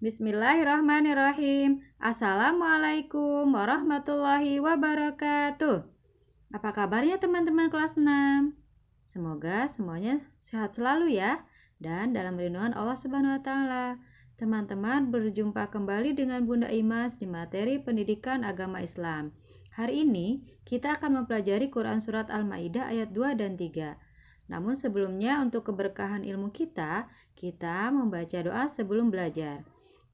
Bismillahirrahmanirrahim. Assalamualaikum warahmatullahi wabarakatuh. Apa kabarnya teman-teman kelas 6? Semoga semuanya sehat selalu ya. Dan dalam lindungan Allah Subhanahu wa taala. Teman-teman, berjumpa kembali dengan Bunda Imas di materi pendidikan agama Islam. Hari ini kita akan mempelajari Quran Surat Al-Maidah ayat 2 dan 3. Namun sebelumnya untuk keberkahan ilmu kita membaca doa sebelum belajar.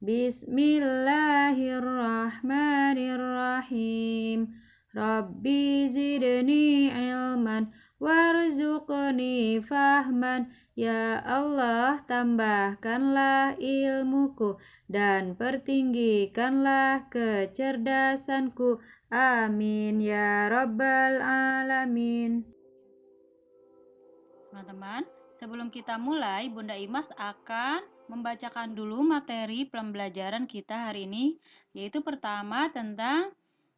Bismillahirrahmanirrahim. Rabbi zidni ilman warzuqni fahman. Ya Allah, tambahkanlah ilmuku dan pertinggikanlah kecerdasanku. Amin ya rabbal alamin. Teman-teman, sebelum kita mulai, Bunda Imas akan membacakan dulu materi pembelajaran kita hari ini, yaitu pertama tentang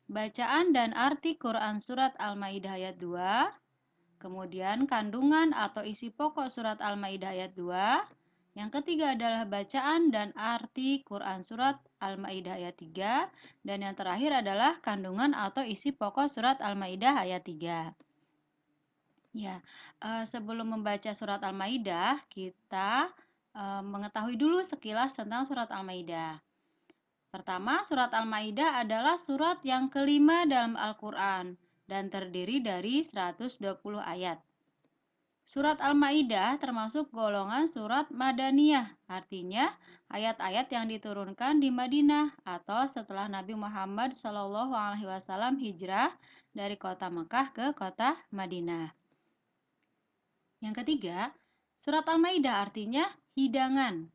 bacaan dan arti Quran Surat Al-Maidah ayat 2, kemudian kandungan atau isi pokok Surat Al-Maidah ayat 2, yang ketiga adalah bacaan dan arti Quran Surat Al-Maidah ayat 3, dan yang terakhir adalah kandungan atau isi pokok Surat Al-Maidah ayat 3. Ya, sebelum membaca surat Al-Maidah, kita mengetahui dulu sekilas tentang surat Al-Maidah. Pertama, surat Al-Maidah adalah surat yang kelima dalam Al-Quran dan terdiri dari 120 ayat. Surat Al-Maidah termasuk golongan surat Madaniyah, artinya ayat-ayat yang diturunkan di Madinah atau setelah Nabi Muhammad SAW hijrah dari kota Mekah ke kota Madinah. Yang ketiga, surat Al-Maidah artinya hidangan.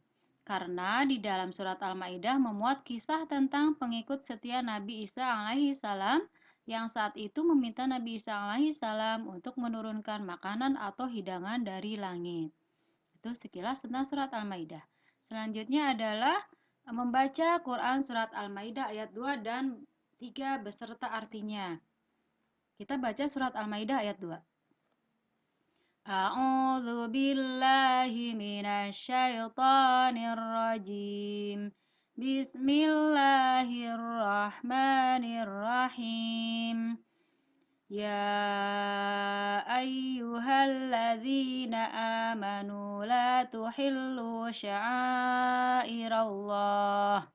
Karena di dalam surat Al-Maidah memuat kisah tentang pengikut setia Nabi Isa alaihi salam yang saat itu meminta Nabi Isa alaihi salam untuk menurunkan makanan atau hidangan dari langit. Itu sekilas tentang surat Al-Maidah. Selanjutnya adalah membaca Quran surat Al-Maidah ayat 2 dan 3 beserta artinya. Kita baca surat Al-Maidah ayat 2. A'udzu billahi minasyaitonir rajim. Bismillahirrahmanirrahim. Ya ayyuhalladzina amanu la tuhillu sya'airallah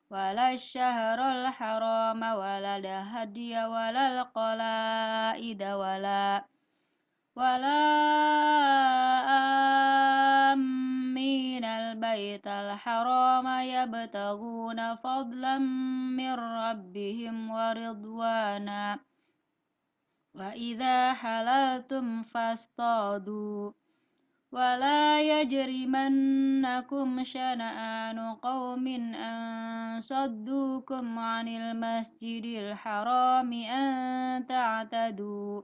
wala syahrul harama wala hadiya wala qalaida wala آمين البيت الحرام يبتغون فضلا من ربهم ورضوانا وإذا حللتم فاصطادوا ولا يجرمنكم شنآن قوم أن صدوكم عن المسجد الحرام أن تعتدوا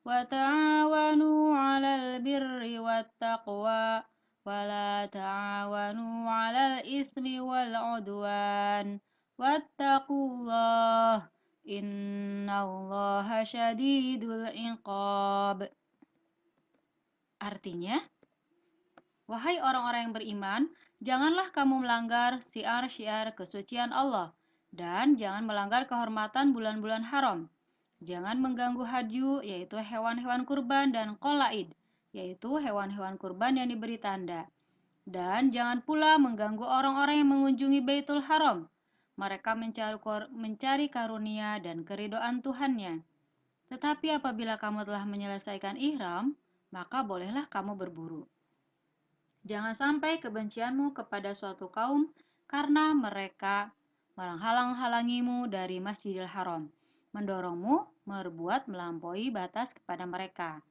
وتعاونوا على البر والتقوى ولا تعاونوا على الإثم والعدوان واتقوا الله إن الله شديد العقاب. Artinya, wahai orang-orang yang beriman, janganlah kamu melanggar syiar-syiar kesucian Allah dan jangan melanggar kehormatan bulan-bulan haram. Jangan mengganggu hadyu, yaitu hewan-hewan kurban, dan qolaid, yaitu hewan-hewan kurban yang diberi tanda. Dan jangan pula mengganggu orang-orang yang mengunjungi Baitul Haram. Mereka mencari karunia dan keridhaan Tuhannya. Tetapi apabila kamu telah menyelesaikan ihram, maka bolehlah kamu berburu. Jangan sampai kebencianmu kepada suatu kaum karena mereka menghalang-halangimu dari Masjidil Haram, mendorongmu berbuat melampaui batas kepada mereka.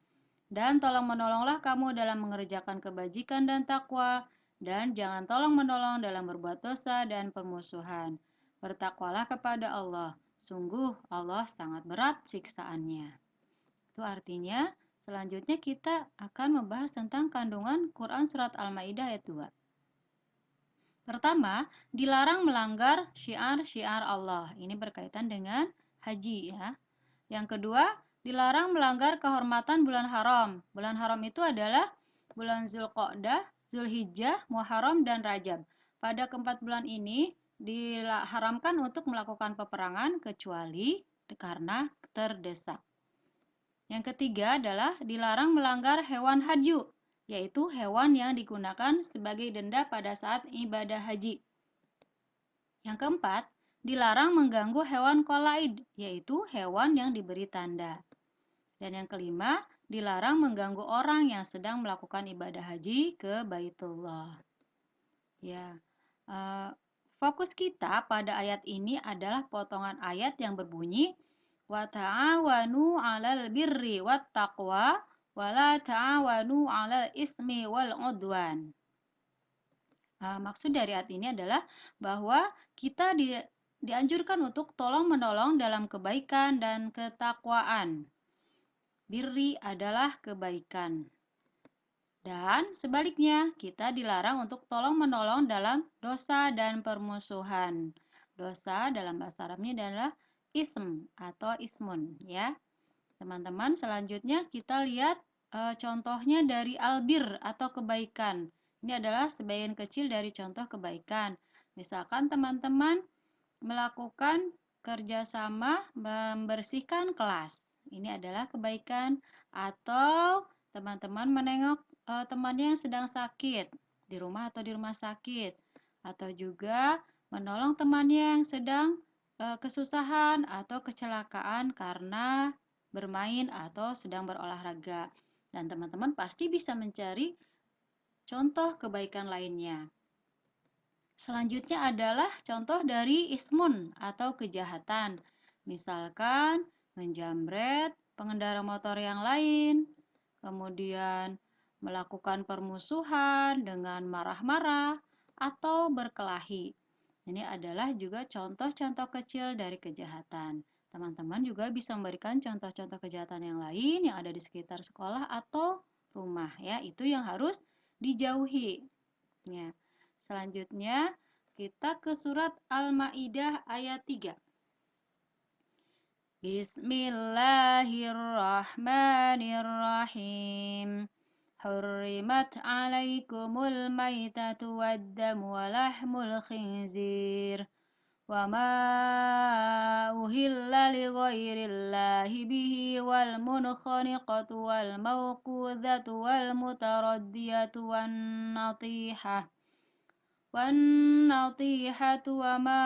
Dan tolong-menolonglah kamu dalam mengerjakan kebajikan dan takwa, dan jangan tolong-menolong dalam berbuat dosa dan permusuhan. Bertakwalah kepada Allah, sungguh Allah sangat berat siksaannya. Itu artinya, selanjutnya kita akan membahas tentang kandungan Quran Surat Al-Maidah ayat 2. Pertama, dilarang melanggar syiar-syiar Allah. Ini berkaitan dengan haji ya. Yang kedua, dilarang melanggar kehormatan bulan haram. Bulan haram itu adalah bulan Zulqa'dah, Zulhijjah, Muharram, dan Rajab. pada keempat bulan ini diharamkan untuk melakukan peperangan kecuali karena terdesak. Yang ketiga adalah dilarang melanggar hewan hadyu, yaitu hewan yang digunakan sebagai denda pada saat ibadah haji. Yang keempat, dilarang mengganggu hewan qalaid, yaitu hewan yang diberi tanda. Dan yang kelima, dilarang mengganggu orang yang sedang melakukan ibadah haji ke Baitullah. Ya, fokus kita pada ayat ini adalah potongan ayat yang berbunyi wa ta'awanu 'alal birri wat taqwa wa la ta'awanu 'alal itsmi wal 'udwan. Maksud dari ayat ini adalah bahwa kita dianjurkan untuk tolong-menolong dalam kebaikan dan ketakwaan. Birri adalah kebaikan. Dan sebaliknya, kita dilarang untuk tolong-menolong dalam dosa dan permusuhan. Dosa dalam bahasa Arabnya adalah ism atau ismun, ya. Teman-teman, selanjutnya kita lihat contohnya dari albir atau kebaikan. Ini adalah sebagian kecil dari contoh kebaikan. Misalkan teman-teman melakukan kerjasama membersihkan kelas. Ini adalah kebaikan. Atau teman-teman menengok temannya yang sedang sakit di rumah atau di rumah sakit. Atau juga menolong temannya yang sedang kesusahan atau kecelakaan karena bermain atau sedang berolahraga. Dan teman-teman pasti bisa mencari contoh kebaikan lainnya. Selanjutnya adalah contoh dari ismun atau kejahatan. Misalkan menjamret pengendara motor yang lain, kemudian melakukan permusuhan dengan marah-marah atau berkelahi. Ini adalah juga contoh-contoh kecil dari kejahatan. Teman-teman juga bisa memberikan contoh-contoh kejahatan yang lain yang ada di sekitar sekolah atau rumah, ya. Itu yang harus dijauhi. Ya. Selanjutnya kita ke surat Al-Maidah ayat 3. Bismillahirrahmanirrahim. Hurrimat alaikumul maitatu waddamu wa lahmul khinzir wa ma uhilla li ghairillahi bihi wal munkhaniqatu wal mawqudhatu wal mutaraddiyatu wan natihah وَالنَّطِيحَةُ وَمَا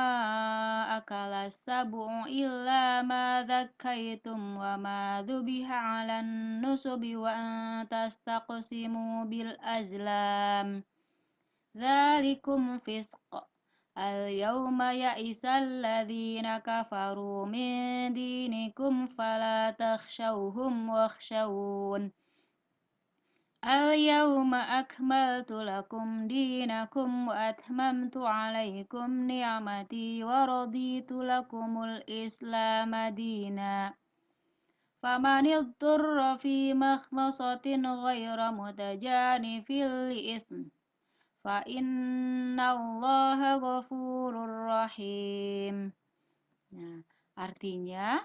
أَكَلَ السَّبُعُ إِلَّا مَا ذَكَّيْتُمْ وَمَا ذُبِحَ عَلَى النُّصُبِ وَأَن تَسْتَقْسِمُوا بِالْأَزْلَامِ ذَلِكُمْ فِسْقٌ الْيَوْمَ يَئِسَ الَّذِينَ كَفَرُوا مِن دِينِكُمْ فَلَا تَخْشَوْهُمْ وَاخْشَوْنِ اليوم أكملت لكم دينكم وأتممت عليكم نعمتي ورضيت لكم الإسلام دينا فمن اضطر في مخمصة غير متجانف لإثم فإن الله غفور رحيم. Nah, artinya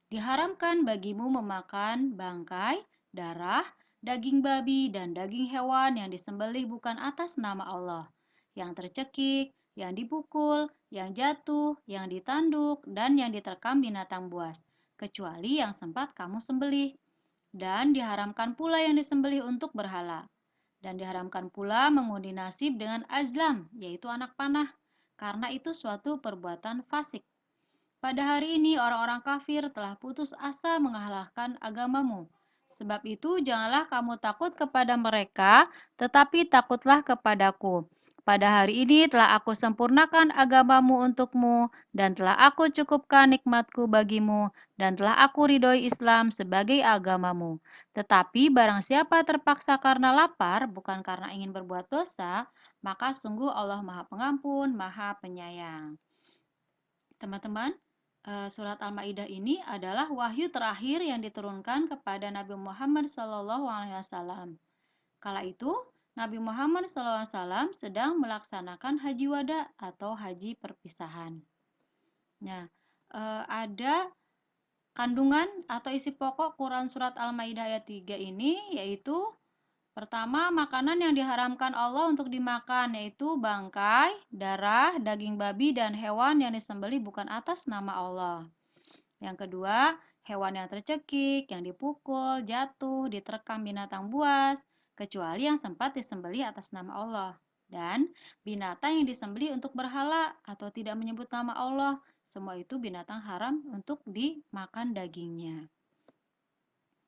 diharamkan bagimu memakan bangkai, darah, daging babi, dan daging hewan yang disembelih bukan atas nama Allah, yang tercekik, yang dipukul, yang jatuh, yang ditanduk, dan yang diterkam binatang buas, kecuali yang sempat kamu sembelih. Dan diharamkan pula yang disembelih untuk berhala. Dan diharamkan pula mengundi nasib dengan azlam, yaitu anak panah, karena itu suatu perbuatan fasik. Pada hari ini orang-orang kafir telah putus asa mengalahkan agamamu. Sebab itu janganlah kamu takut kepada mereka, tetapi takutlah kepadaku. Pada hari ini telah aku sempurnakan agamamu untukmu, dan telah aku cukupkan nikmatku bagimu, dan telah aku ridhoi Islam sebagai agamamu. Tetapi barang siapa terpaksa karena lapar, bukan karena ingin berbuat dosa, maka sungguh Allah Maha Pengampun, Maha Penyayang. Teman-teman, surat Al-Maidah ini adalah wahyu terakhir yang diturunkan kepada Nabi Muhammad SAW. Kala itu, Nabi Muhammad SAW sedang melaksanakan haji wada atau haji perpisahan. Nah, ada kandungan atau isi pokok Quran surat Al-Maidah ayat 3 ini, yaitu Pertama, makanan yang diharamkan Allah untuk dimakan yaitu bangkai, darah, daging babi, dan hewan yang disembelih bukan atas nama Allah. Yang kedua, hewan yang tercekik, yang dipukul, jatuh, diterkam binatang buas, kecuali yang sempat disembelih atas nama Allah. Dan binatang yang disembelih untuk berhala atau tidak menyebut nama Allah, semua itu binatang haram untuk dimakan dagingnya.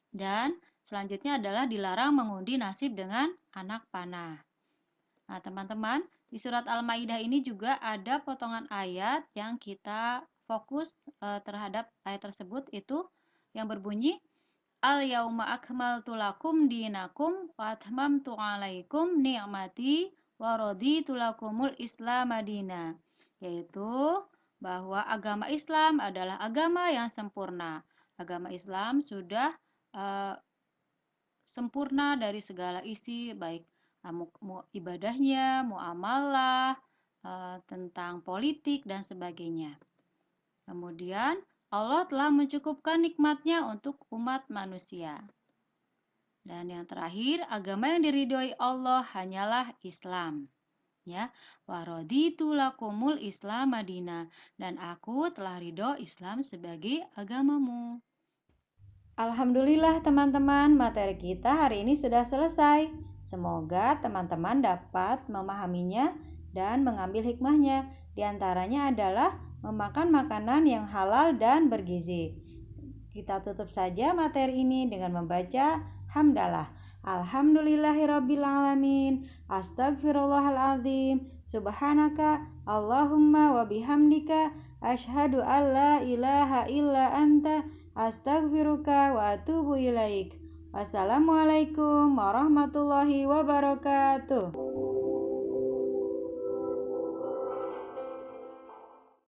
Dan selanjutnya adalah dilarang mengundi nasib dengan anak panah. Nah, teman-teman, di surat Al-Maidah ini juga ada potongan ayat yang kita fokus terhadap ayat tersebut, itu yang berbunyi Al-yauma akmaltu lakum dinakum wa atmamtu 'alaikum ni'mati wa raditu lakumul Islam madina, yaitu bahwa agama Islam adalah agama yang sempurna. Agama Islam sudah sempurna dari segala isi, baik ibadahnya, muamalah, tentang politik dan sebagainya. Kemudian Allah telah mencukupkan nikmatnya untuk umat manusia. Dan yang terakhir, agama yang diridhoi Allah hanyalah Islam. Ya, waraditu lakumul Islam Madinah, dan aku telah ridho Islam sebagai agamamu. Alhamdulillah teman-teman, materi kita hari ini sudah selesai. Semoga teman-teman dapat memahaminya dan mengambil hikmahnya. Di antaranya adalah memakan makanan yang halal dan bergizi. Kita tutup saja materi ini dengan membaca hamdalah. Alhamdulillahirabbil alamin. Astagfirullahalazim. Subhanaka Allahumma wa bihamdika asyhadu an la ilaha illa anta astaghfiruka wa atubu ilaik. Wassalamualaikum warahmatullahi wabarakatuh.